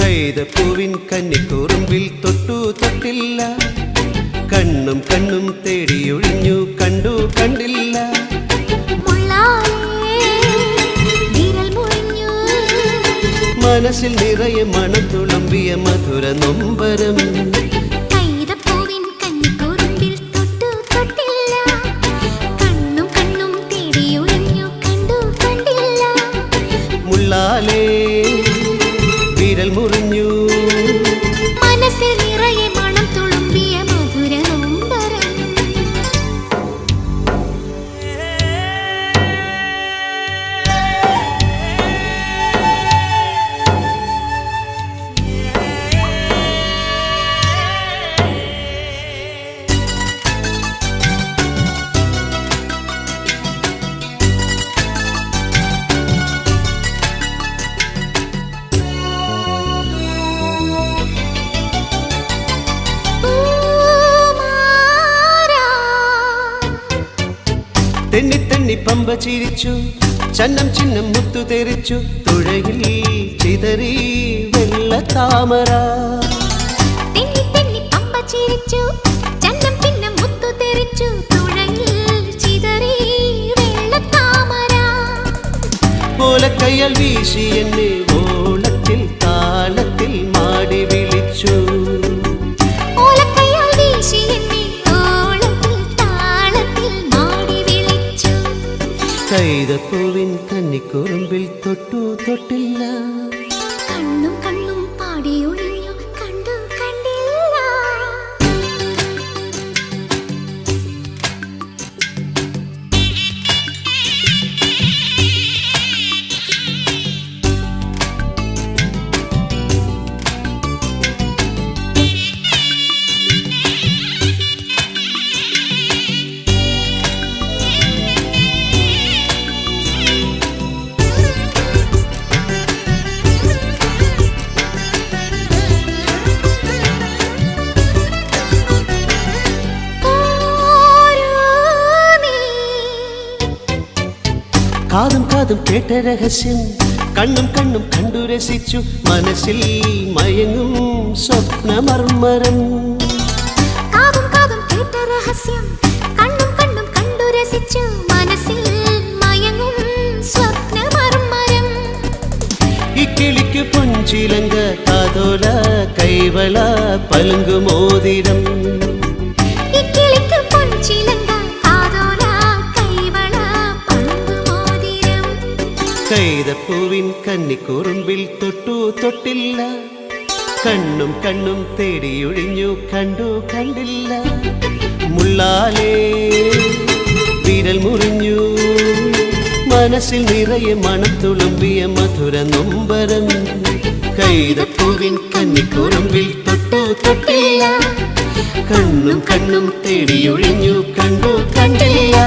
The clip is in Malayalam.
കൈതപ്പൂവിൻ കന്നിക്കൂറുമ്പിൽ തൊട്ടു തൊട്ടില്ല, കണ്ണും കണ്ണും തേടിയൊഴിഞ്ഞു കണ്ടു കണ്ടില്ല. മനസ്സിൽ നിറയെ മണം തുളുമ്പിയ മധുര നൊമ്പരം. മുള്ളാലേ വിരൽ മുറിഞ്ഞു, മനസ്സിൽ നിറയെ മണം തുളുമ്പിയ മധുര നൊമ്പരം. തെന്നി തെന്നി പമ്പ ചിരിച്ചു, ചന്നം ചിന്നം മുത്തു തെറിച്ചു, തുഴയിൽ ചിതറി വെള്ള താമര. തെന്നി തെന്നി പമ്പ ചിരിച്ചു, ചന്നം ചിന്നം മുത്തു തെറിച്ചു, തുഴയിൽ ചിതറി വെള്ള താമര. ഓലക്കയ്യാൽ വീശി എന്നെ ഓളത്തിൽ താളത്തിൽ മാടി വിളിച്ചു. കൈതപ്പൂവിൻ കന്നിക്കൂറുമ്പിൽ തൊട്ടു തൊട്ടില്ല, കണ്ണും കണ്ണും പാടിയൊഴിഞ്ഞു കണ്ടു കണ്ടില്ല. കാതും കാതും കേട്ട രഹസ്യം, കണ്ണും കണ്ണും കണ്ടു രസിച്ചു, മനസ്സിൽ മയങ്ങും സ്വപ്നമർമരം. കാതും കാതും കേട്ട രഹസ്യം, കണ്ണും കണ്ണും കണ്ടു രസിച്ചു, മനസ്സിൽ മയങ്ങും സ്വപ്നമർമരം. ഇക്കിളിക്കു പൊഞ്ചിലങ്ക കാതോല കൈവള പലുങ്കുമോതിരം. കൈതപ്പൂവിൻ കന്നിക്കൂറുമ്പിൽ തൊട്ടു തൊട്ടില്ല, കണ്ണും കണ്ണും തേടിയൊഴിഞ്ഞു കണ്ടു കണ്ടില്ല. മുള്ളാലേ വിരൽ മുറിഞ്ഞു, മനസ്സിൽ നിറയെ മണം തുളുമ്പിയ മധുര നൊമ്പരം. കൈതപ്പൂവിൻ കന്നിക്കൂറുമ്പിൽ തൊട്ടു തൊട്ടില്ല, കണ്ണും കണ്ണും തേടിയൊഴിഞ്ഞു കണ്ടു കണ്ടില്ല.